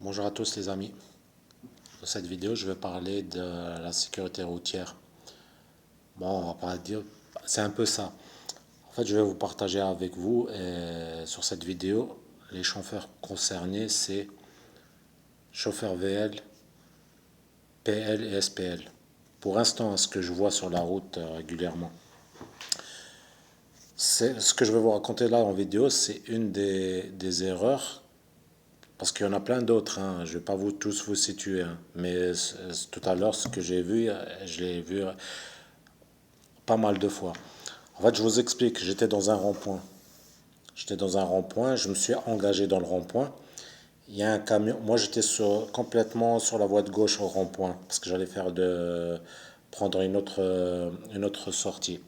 Bonjour à tous les amis. Dans cette vidéo, je vais parler de la sécurité routière. Bon, on va pas dire, c'est un peu ça. En fait, je vais vous partager avec vous sur cette vidéo les chauffeurs concernés, c'est chauffeurs VL, PL et SPL. Pour l'instant, ce que je vois sur la route régulièrement. Ce que je vais vous raconter là en vidéo, c'est une des erreurs. Parce qu'il y en a plein d'autres, hein. Je ne vais pas vous tous vous situer, hein. Mais tout à l'heure, ce que j'ai vu, je l'ai vu pas mal de fois. En fait, je vous explique, j'étais dans un rond-point. J'étais dans un rond-point, je me suis engagé dans le rond-point. Il y a un camion, moi j'étais complètement sur la voie de gauche au rond-point, parce que j'allais prendre une autre sortie.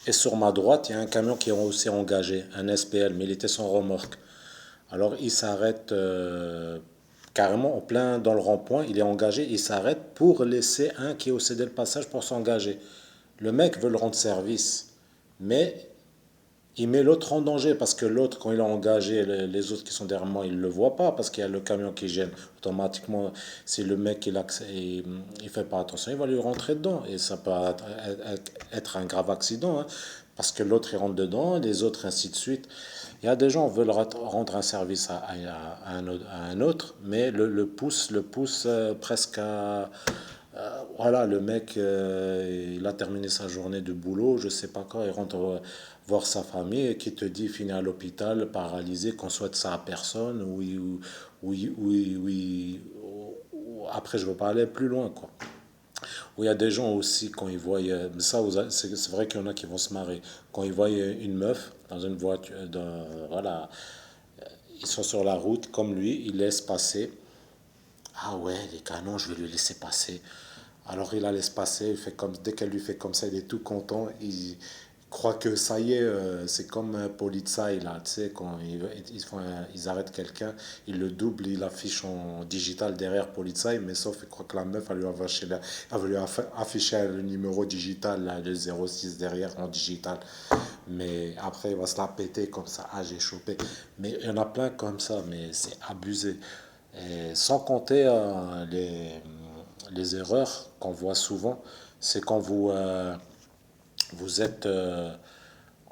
Et sur ma droite, il y a un camion qui est aussi engagé, un SPL, mais il était sans remorque. Alors il s'arrête carrément en plein dans le rond-point, il est engagé, il s'arrête pour laisser un qui est au cédé le passage pour s'engager. Le mec veut le rendre service, mais il met l'autre en danger parce que l'autre, quand il a engagé, les autres qui sont derrière moi, ils ne le voient pas parce qu'il y a le camion qui gêne. Automatiquement, si le mec il fait pas attention, il va lui rentrer dedans. Et ça peut être un grave accident, hein, parce que l'autre il rentre dedans, les autres ainsi de suite. Il y a des gens qui veulent rendre un service à un autre, mais le pousse presque à, voilà, le mec, il a terminé sa journée de boulot, je sais pas quoi, il rentre voir sa famille et qui te dit finit à l'hôpital, paralysé, qu'on souhaite ça à personne, après je veux pas aller plus loin, quoi. Où il y a des gens aussi, quand ils voient, ça, c'est vrai qu'il y en a qui vont se marrer, quand ils voient une meuf dans une voiture, voilà, ils sont sur la route, comme lui, ils laissent passer. Ah ouais, les canons, je vais le laisser passer. Alors il la laisse passer, il fait comme, dès qu'elle lui fait comme ça, il est tout content. Il croit que ça y est, c'est comme un polizei là, tu sais, quand ils arrêtent quelqu'un, ils le doublent, ils l'affichent en digital derrière polizei, mais sauf il croit que la meuf, elle va lui afficher le numéro digital, là, le 06 derrière en digital. Mais après, il va se la péter comme ça. Ah, j'ai chopé. Mais il y en a plein comme ça, mais c'est abusé. Et sans compter les erreurs qu'on voit souvent, c'est quand vous êtes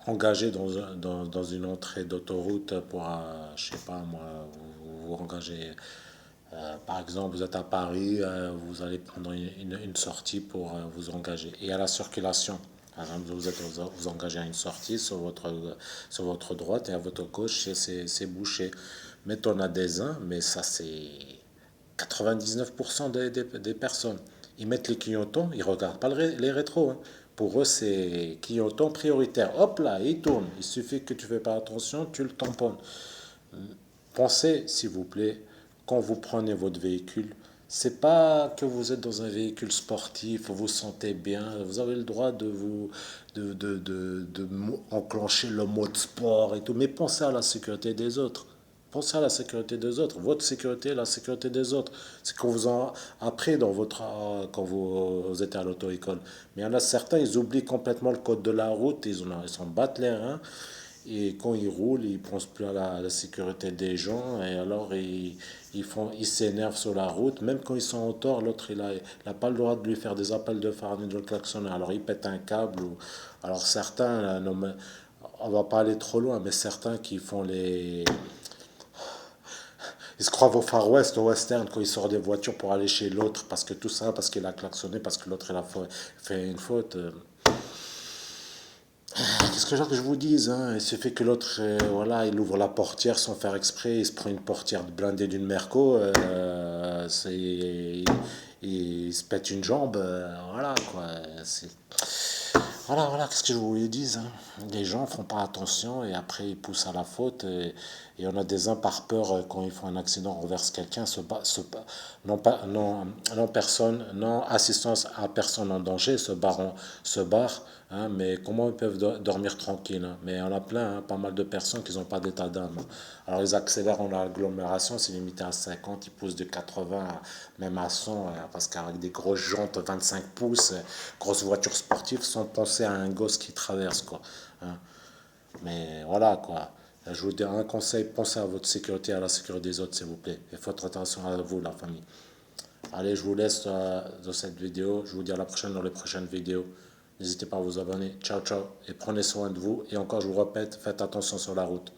engagé dans une entrée d'autoroute pour, je sais pas moi, vous engagez, par exemple, vous êtes à Paris, vous allez prendre une sortie pour vous engager. Et à la circulation, par exemple, vous engagez à une sortie sur votre droite et à votre gauche, c'est bouché. Mais on a des uns, mais ça c'est 99% des personnes. Ils mettent les clignotants, ils ne regardent pas les rétros, hein. Pour eux, c'est clignotant prioritaire. Hop là, il tourne. Il suffit que tu ne fais pas attention, tu le tamponnes. Pensez, s'il vous plaît, quand vous prenez votre véhicule, c'est pas que vous êtes dans un véhicule sportif, vous vous sentez bien, vous avez le droit de enclencher le mode sport et tout, mais pensez à la sécurité des autres. Pensez à la sécurité des autres, votre sécurité, la sécurité des autres. C'est qu'on vous en appris quand vous êtes à l'auto-école. Mais il y en a certains, ils oublient complètement le code de la route, ils s'en battent les reins. Et quand ils roulent, ils ne pensent plus à la sécurité des gens. Et alors, ils s'énervent sur la route. Même quand ils sont en tort, l'autre, il a pas le droit de lui faire des appels de phare ni de le klaxonner. Alors, il pète un câble. Alors, certains, là, non, mais on va pas aller trop loin, mais certains qui font les... Ils se croient au Far West, au Western, quand ils sortent des voitures pour aller chez l'autre. Parce que tout ça, parce qu'il a klaxonné, parce que l'autre, il a fait une faute. Qu'est-ce que je vous dise, hein? Il suffit que l'autre, voilà, il ouvre la portière sans faire exprès, il se prend une portière blindée d'une Merco, il se pète une jambe, voilà quoi. Voilà, qu'est-ce que je voulais dire, hein? Les gens font pas attention et après ils poussent à la faute et on a des uns par peur quand ils font un accident renversent quelqu'un, non, non personne, non assistance à personne en danger, se barrent, hein, mais comment ils peuvent dormir tranquille, hein? Mais on a plein, hein, pas mal de personnes qui n'ont pas d'état d'âme, hein. Alors ils accélèrent en agglomération, c'est limité à 50, ils poussent de 80 même à 100, parce qu'avec des grosses jantes 25 pouces, grosses voitures sportives, sans penser à un gosse qui traverse, quoi, hein. Mais voilà, quoi. Je vous dis un conseil, pensez à votre sécurité et à la sécurité des autres, s'il vous plaît. Et faites attention à vous, la famille. Allez, je vous laisse dans cette vidéo. Je vous dis à la prochaine dans les prochaines vidéos. N'hésitez pas à vous abonner. Ciao, ciao. Et prenez soin de vous. Et encore, je vous répète, faites attention sur la route.